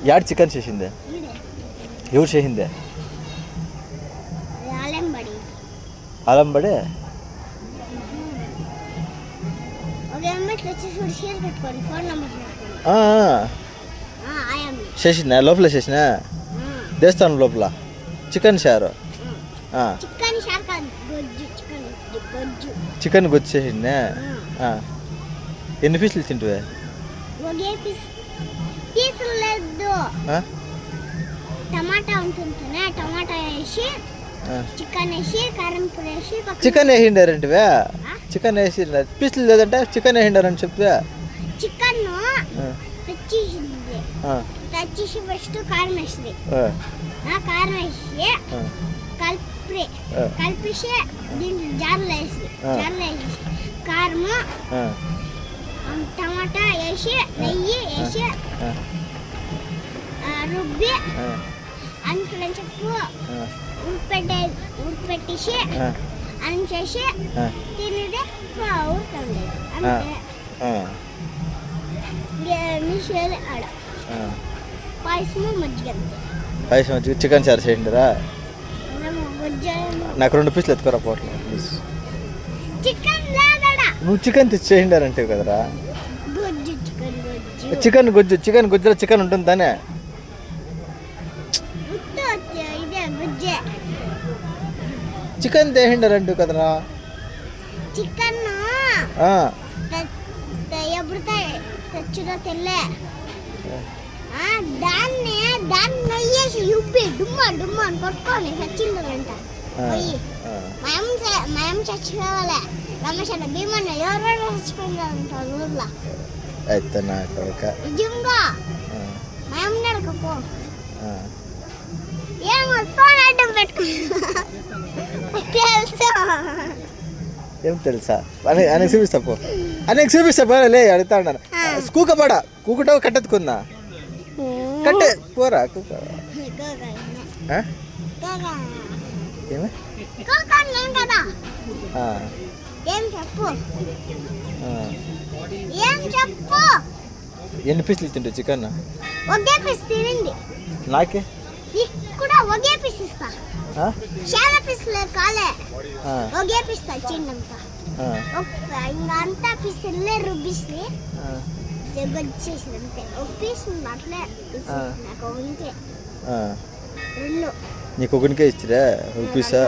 add chicken చేసిందే ఎవరు చేసిందే ఆలంబడే చేసిందా లోపల చేసిన దేవస్థానం లోపల చికెన్ షారు చికెన్ గొజ్జు చేసిందా ఎన్ని పీసులు తింటువే టమాటా ఉంటుంది టమాటా వేసి చికెన్ వేసి కారం పొడి వేసి చికెన్ వేసిండారంటివే చికెన్ వేసి పీసులు లేదంటే చికెన్ వేసిండారని చెప్తే చికెన్ తెచ్చేసి ఫస్ట్ కారం వేసింది కారం వేసి కలిపేసి దీంట్లో జార్లో వేసి కారము టమాటా వేసి నెయ్యి వేసి రుబ్బి అందులో చెప్పు ఉడిపెట్టేసి అని చేసి తినేదే ఊరుతుంది అంతే ఆడ పాయసము మజ్జిగ చికెన్ చారు చేయండిరా నాకు 2 పీసులు ఎత్తుకోరా పోట్లో ప్లీజ్ నువ్వు చికెన్ తెచ్చేయండారంటే కదరా చికెన్ గొజ్జులో చికెన్ ఉంటుంది తానే చికెన్ తేhinడారంటే కదరా చికెన్ ఎప్పుడు తెచ్చుదో తెల్లే దాన్ని నెయ్యేసి ఉబ్బి డుమ్మ అని కొట్టుకొని చచ్చిందంట పోయి మేము చచ్చిపోవాలి రమేష్ అన్న భీమన్న ఎవరెవరు చచ్చిపోయిందంట ఊర్లో అయితే నాకు నిజంగా మేము నడకపో ఏమో ఫోన్ అడ్డం పెట్టుకున్నా ఏం తెలుసా అనేక చూపిస్తా పో అనేక చూపిస్తా పోలే అడుగుతా ఉన్నాను కూకపడా కూకటో కట్టెత్తుకుందా కట్టే పోరా కూక ఎన్ని పీసులు తింటావు చికెన్ ఒకే పీస్ తినండి నాకే కూడా ఒకే పీస్ ఇస్తా చాలా పీసులు కాలే ఒకే పీస్ వచ్చిందంతా ఇంకా అంతా పీసులే రుబ్బిసి వచ్చేసింది అంతే ఒక పీస్ అట్లే నాకు ఒకనికే 2 నీకు ఒకనికే ఇచ్చిరా ఒక పీసా